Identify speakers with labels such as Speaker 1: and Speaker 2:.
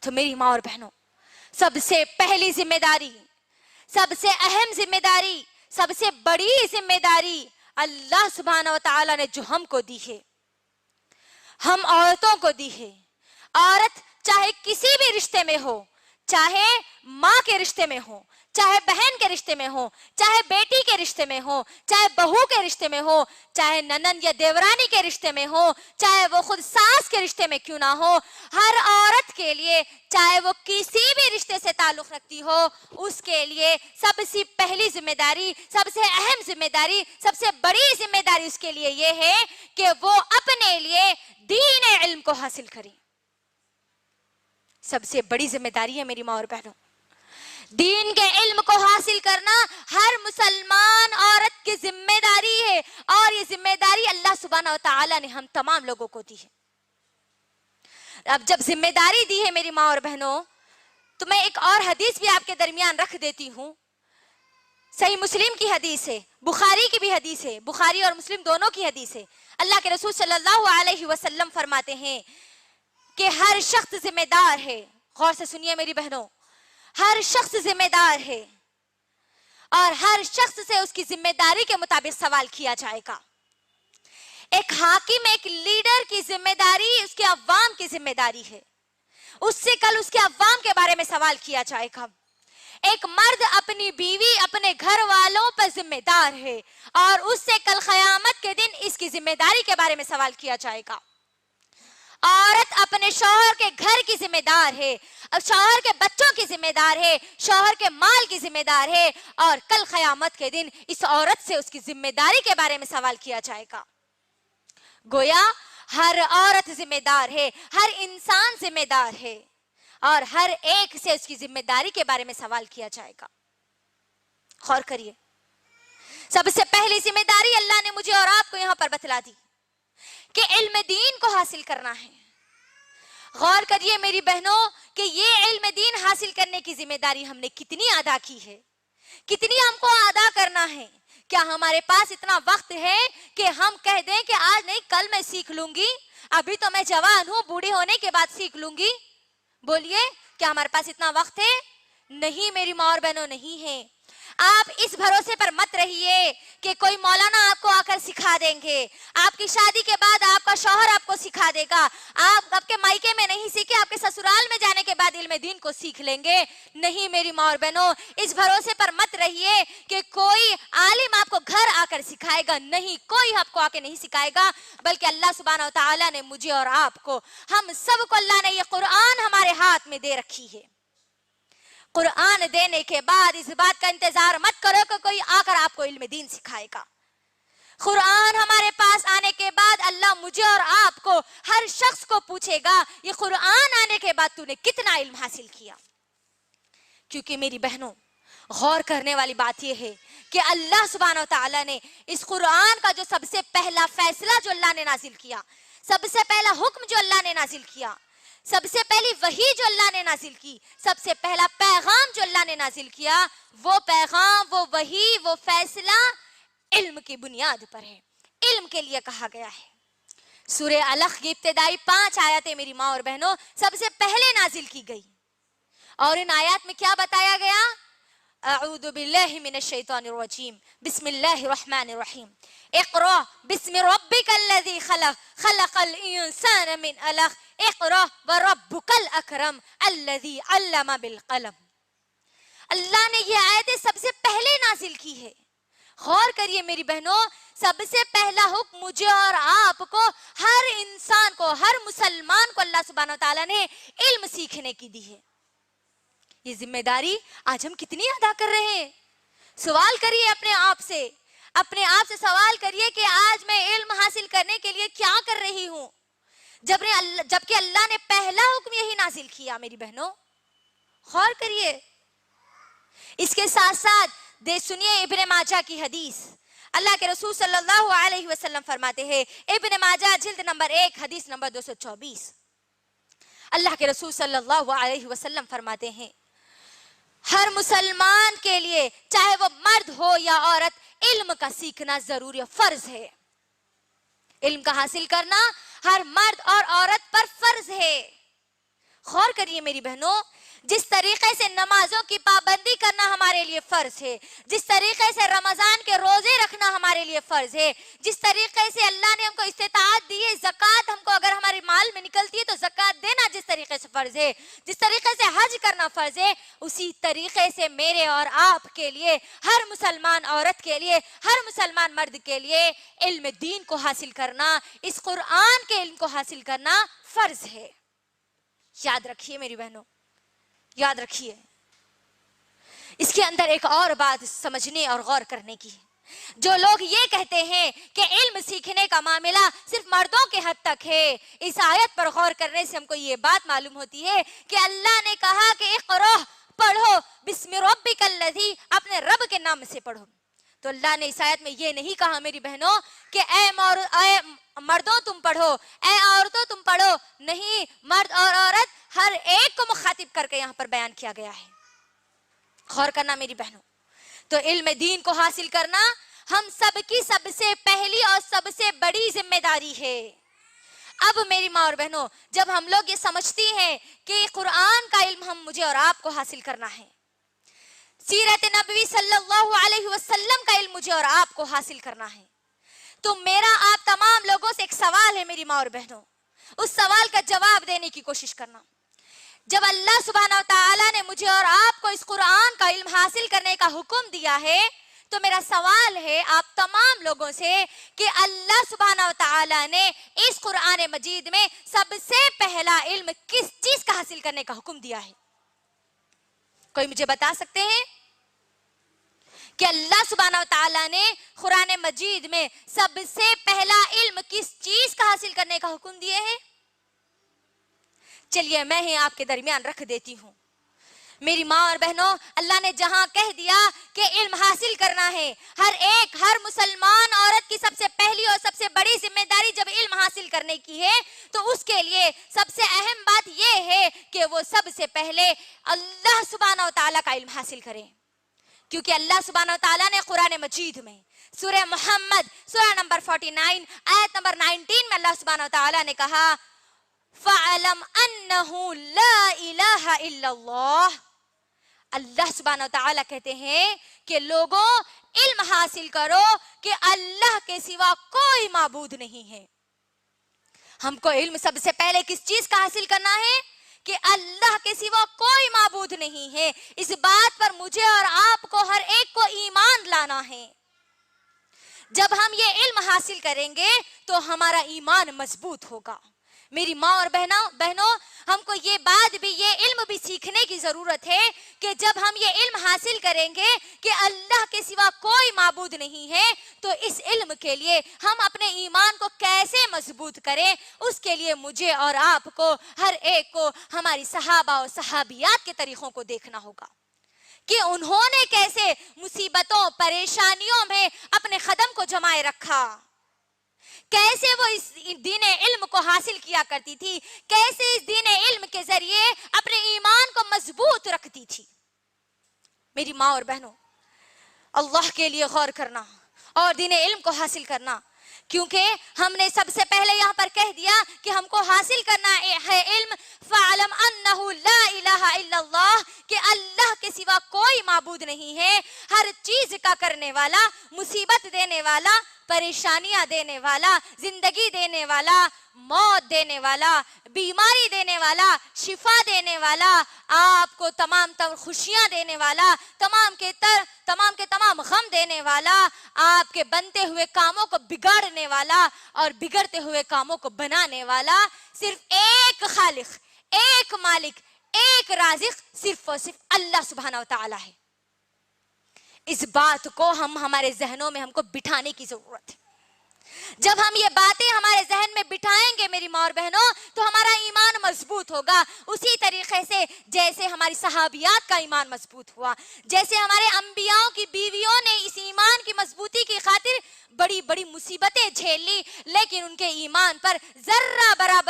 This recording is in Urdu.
Speaker 1: تو میری ماں اور بہنوں، سب سے پہلی ذمہ داری، سب سے اہم ذمہ داری، سب سے بڑی ذمہ داری اللہ سبحانہ و تعالیٰ نے جو ہم کو دی ہے، ہم عورتوں کو دی ہے. عورت چاہے کسی بھی رشتے میں ہو، چاہے ماں کے رشتے میں ہو، چاہے بہن کے رشتے میں ہو، چاہے بیٹی کے رشتے میں ہو، چاہے بہو کے رشتے میں ہو، چاہے ننند یا دیورانی کے رشتے میں ہو، چاہے وہ خود ساس کے رشتے میں کیوں نہ ہو، ہر عورت کے لیے چاہے وہ کسی بھی رشتے سے تعلق رکھتی ہو، اس کے لیے سب سے پہلی ذمہ داری، سب سے اہم ذمہ داری، سب سے بڑی ذمہ داری اس کے لیے یہ ہے کہ وہ اپنے لیے دین علم کو حاصل کرے. سب سے بڑی ذمہ داری ہے میری ماں اور بہنوں، دین کے علم کو حاصل کرنا ہر مسلمان عورت کی ذمہ داری ہے، اور یہ ذمہ داری اللہ سبحانہ و تعالیٰ نے ہم تمام لوگوں کو دی ہے. اب جب ذمہ داری دی ہے میری ماں اور بہنوں، تو میں ایک اور حدیث بھی آپ کے درمیان رکھ دیتی ہوں. صحیح مسلم کی حدیث ہے، بخاری کی بھی حدیث ہے، بخاری اور مسلم دونوں کی حدیث ہے. اللہ کے رسول صلی اللہ علیہ وسلم فرماتے ہیں کہ ہر شخص ذمہ دار ہے. غور سے سنیے میری بہنوں، ہر شخص ذمہ دار ہے، اور ہر شخص سے اس کی ذمہ داری کے مطابق سوال کیا جائے گا. ایک حاکم، ایک لیڈر کی ذمہ داری اس کے عوام کی ذمہ داری ہے، اس سے کل اس کے عوام کے بارے میں سوال کیا جائے گا. ایک مرد اپنی بیوی، اپنے گھر والوں پر ذمہ دار ہے، اور اس سے کل قیامت کے دن اس کی ذمہ داری کے بارے میں سوال کیا جائے گا. عورت اپنے شوہر کے گھر کی ذمہ دار ہے، شوہر کے بچوں کی ذمہ دار ہے، شوہر کے مال کی ذمہ دار ہے، اور کل قیامت کے دن اس عورت سے اس کی ذمہ داری کے بارے میں سوال کیا جائے گا. گویا ہر عورت ذمہ دار ہے، ہر انسان ذمہ دار ہے، اور ہر ایک سے اس کی ذمہ داری کے بارے میں سوال کیا جائے گا. غور کریے، سب سے پہلی ذمہ داری اللہ نے مجھے اور آپ کو یہاں پر بتلا دی کہ علم دین کو حاصل کرنا ہے. غور کریے میری بہنوں کہ یہ علم دین حاصل کرنے کی ذمہ داری ہم نے کتنی ادا کی ہے، کتنی ہم کو ادا کرنا ہے. کیا ہمارے پاس اتنا وقت ہے کہ ہم کہہ دیں کہ آج نہیں کل میں سیکھ لوں گی، ابھی تو میں جوان ہوں، بوڑھی ہونے کے بعد سیکھ لوں گی؟ بولیے، کیا ہمارے پاس اتنا وقت ہے؟ نہیں میری ماں اور بہنوں، نہیں ہے. آپ اس بھروسے پر مت رہیے کہ کوئی مولانا آپ کو آ کر سکھا دیں گے، آپ کی شادی کے بعد آپ کا شوہر آپ کو سکھا دے گا، آپ کے مائکے میں نہیں سیکھے، آپ کے سسرال میں جانے کے بعد علم دین کو سیکھ لیں گے. نہیں میری ماں اور بہنوں، اس بھروسے پر مت رہیے کہ کوئی عالم آپ کو گھر آ کر سکھائے گا. نہیں، کوئی آپ کو آ کے نہیں سکھائے گا، بلکہ اللہ سبحانہ و تعالیٰ نے مجھے اور آپ کو، ہم سب کو اللہ نے یہ قرآن ہمارے ہاتھ میں دے رکھی ہے. قرآن دینے کے بعد اس بات کا انتظار مت کرو کہ کوئی آ کر آپ کو علم دین سکھائے گا. قرآن ہمارے پاس آنے کے بعد اللہ مجھے اور آپ کو، ہر شخص کو پوچھے گا یہ قرآن آنے کے بعد تو نے کتنا علم حاصل کیا. کیونکہ میری بہنوں، غور کرنے والی بات یہ ہے کہ اللہ سبحانہ و تعالیٰ نے اس قرآن کا جو سب سے پہلا فیصلہ جو اللہ نے نازل کیا، سب سے پہلا حکم جو اللہ نے نازل کیا، سب سے پہلی وحی جو اللہ نے نازل کی، سب سے پہلا پیغام جو اللہ نے نازل کیا، وہ پیغام، وہ وحی، وہ فیصلہ علم کی بنیاد پر ہے، علم کے لیے کہا گیا ہے. سورہ علق کی ابتدائی 5 آیاتیں میری ماں اور بہنوں سب سے پہلے نازل کی گئی، اور ان آیات میں کیا بتایا گیا؟ اعوذ باللہ من الشیطان الرجیم، بسم اللہ الرحمن الرحیم، اقرأ بسم ربک الذی خلق، خلق الانسان من علق، اقرأ وربک الاکرم الذی علم بالقلم. اللہ نے یہ آیتیں سب سے پہلے نازل کی ہے. غور کریے میری بہنوں، سب سے پہلا حکم مجھے اور آپ کو، ہر انسان کو، ہر مسلمان کو اللہ سبحانہ و تعالیٰ نے علم سیکھنے کی دی ہے. یہ ذمہ داری آج ہم کتنی ادا کر رہے ہیں؟ سوال کریے اپنے آپ سے سوال کریے کہ آج میں علم حاصل کرنے کے لیے کیا کر رہی ہوں، جبکہ اللہ نے پہلا حکم یہی نازل کیا. میری بہنوں غور کریے. اس کے ساتھ ساتھ سنیے ابن ماجہ کی حدیث. اللہ کے رسول صلی اللہ علیہ وسلم فرماتے ہیں، ابن ماجہ جلد نمبر 1 حدیث نمبر 224، اللہ کے رسول صلی اللہ علیہ وسلم فرماتے ہیں، ہر مسلمان کے لیے چاہے وہ مرد ہو یا عورت، علم کا سیکھنا ضروری فرض ہے. علم کا حاصل کرنا ہر مرد اور عورت پر فرض ہے. غور کریے میری بہنوں، جس طریقے سے نمازوں کی پابندی کرنا ہمارے لیے فرض ہے، جس طریقے سے رمضان کے روزے رکھنا ہمارے لیے فرض ہے، جس طریقے سے اللہ نے ہم کو استطاعت دی ہے، زکوٰۃ ہم کو اگر ہمارے مال میں نکلتی ہے تو زکوٰۃ دینا جس طریقے سے فرض ہے، جس طریقے سے حج کرنا فرض ہے، اسی طریقے سے میرے اور آپ کے لیے، ہر مسلمان عورت کے لیے، ہر مسلمان مرد کے لیے علم دین کو حاصل کرنا، اس قرآن کے علم کو حاصل کرنا فرض ہے۔ یاد رکھیے میری بہنوں، یاد رکھیے، اس کے اندر ایک اور بات سمجھنے اور غور کرنے کی ہے۔ جو لوگ یہ کہتے ہیں کہ علم سیکھنے کا معاملہ صرف مردوں کے حد تک ہے، اس آیت پر غور کرنے سے ہم کو یہ بات معلوم ہوتی ہے کہ اللہ نے کہا کہ اقرأ، پڑھو، بسم ربک الذی، اپنے رب کے نام سے پڑھو۔ تو اللہ نے اس آیت میں یہ نہیں کہا میری بہنوں کہ اے مردوں تم پڑھو، اے عورتوں تم پڑھو، نہیں، مرد اور عورت ہر ایک کو مخاطب کر کے یہاں پر بیان کیا گیا ہے۔ غور کرنا میری بہنوں، تو علم دین کو حاصل کرنا ہم سب کی سب سے پہلی اور سب سے بڑی ذمہ داری ہے۔ اب میری ماں اور بہنوں، جب ہم لوگ یہ سمجھتی ہیں کہ قرآن کا علم مجھے اور آپ کو حاصل کرنا ہے، سیرت نبوی صلی اللہ علیہ وسلم کا علم مجھے اور آپ کو حاصل کرنا ہے، تو میرا آپ تمام لوگوں سے ایک سوال ہے میری ماں اور بہنوں، اس سوال کا جواب دینے کی کوشش کرنا۔ جب اللہ سبحانہ و تعالیٰ نے مجھے اور آپ کو اس قرآن کا علم حاصل کرنے کا حکم دیا ہے، تو میرا سوال ہے آپ تمام لوگوں سے کہ اللہ سبحانہ و تعالیٰ نے اس قرآن مجید میں سب سے پہلا علم کس چیز کا حاصل کرنے کا حکم دیا ہے؟ کوئی مجھے بتا سکتے ہیں کہ اللہ سبحانہ و تعالیٰ نے قرآن مجید میں سب سے پہلا علم کس چیز کا حاصل کرنے کا حکم دیے ہیں؟ چلیے میں ہی آپ کے درمیان رکھ دیتی ہوں۔ میری ماں اور بہنوں، اللہ نے جہاں کہہ دیا کہ علم حاصل کرنا ہے، ہر مسلمان عورت کی سب سے پہلی اور سب سے بڑی ذمہ داری جب علم حاصل کرنے کی ہے، تو اس کے لیے سب سے اہم بات یہ ہے کہ وہ سب سے پہلے اللہ سبحانہ و تعالیٰ کا علم حاصل کریں، کیونکہ اللہ سبحانہ و تعالیٰ نے قرآن مجید میں سورہ محمد سورہ نمبر 49 آیت نمبر 19 میں اللہ سبحانہ و تعالیٰ نے کہا فَعَلَمْ أَنَّهُ لَا إِلَهَ إِلَّا اللَّهِ۔ اللہ سبحانہ و تعالیٰ کہتے ہیں کہ لوگوں علم حاصل کرو کہ اللہ کے سوا کوئی معبود نہیں ہے۔ ہم کو علم سب سے پہلے کس چیز کا حاصل کرنا ہے؟ کہ اللہ کے سوا کوئی معبود نہیں ہے۔ اس بات پر مجھے اور آپ کو ہر ایک کو ایمان لانا ہے۔ جب ہم یہ علم حاصل کریں گے تو ہمارا ایمان مضبوط ہوگا۔ میری ماں اور بہنوں، ہم کو یہ بات بھی، یہ علم بھی سیکھنے کی ضرورت ہے کہ جب ہم یہ علم حاصل کریں گے کہ اللہ کے سوا کوئی معبود نہیں ہے، تو اس علم کے لیے ہم اپنے ایمان کو کیسے مضبوط کریں، اس کے لیے مجھے اور آپ کو، ہر ایک کو، ہماری صحابہ اور صحابیات کے طریقوں کو دیکھنا ہوگا کہ انہوں نے کیسے مصیبتوں، پریشانیوں میں اپنے قدم کو جمائے رکھا، کیسے وہ اس دین علم کو حاصل کیا کرتی تھی، کیسے اس دین علم کے ذریعے اپنے ایمان کو مضبوط رکھتی تھی۔ میری ماں اور بہنوں، اللہ کے لیے غور کرنا اور دین علم کو حاصل کرنا، کیونکہ ہم نے سب سے پہلے یہاں پر کہہ دیا کہ ہم کو حاصل کرنا ہے علم فَعَلَمْ أَنَّهُ لَا إِلَهَ إِلَّا اللَّهِ، کہ اللہ کے سوا کوئی معبود نہیں ہے، ہر چیز کا کرنے والا، مصیبت دینے والا، پریشانیاں دینے والا، زندگی دینے والا، موت دینے والا، بیماری دینے والا، شفا دینے والا، آپ کو تمام خوشیاں دینے والا، تمام کے تمام غم دینے والا، آپ کے بنتے ہوئے کاموں کو بگاڑنے والا اور بگڑتے ہوئے کاموں کو بنانے والا صرف ایک خالق، ایک مالک، ایک رازق، صرف اور صرف اللہ سبحانہ و تعالیٰ ہے۔ اس بات کو ہمارے ذہنوں میں ہم کو بٹھانے کی ضرورت ہے۔ جب ہم یہ باتیں ہمارے ذہن میں بٹھائیں گے میری ماں اور بہنوں، تو ہمارا ایمان مضبوط ہوگا، اسی طریقے سے جیسے ہماری صحابیات کا ایمان مضبوط ہوا، جیسے ہمارے انبیاء کی بیویوں نے اس ایمان کی مضبوطی کی خاطر بڑی بڑی مصیبتیں جھیل لی، لیکن ان کے ایمان پر ذرہ برابر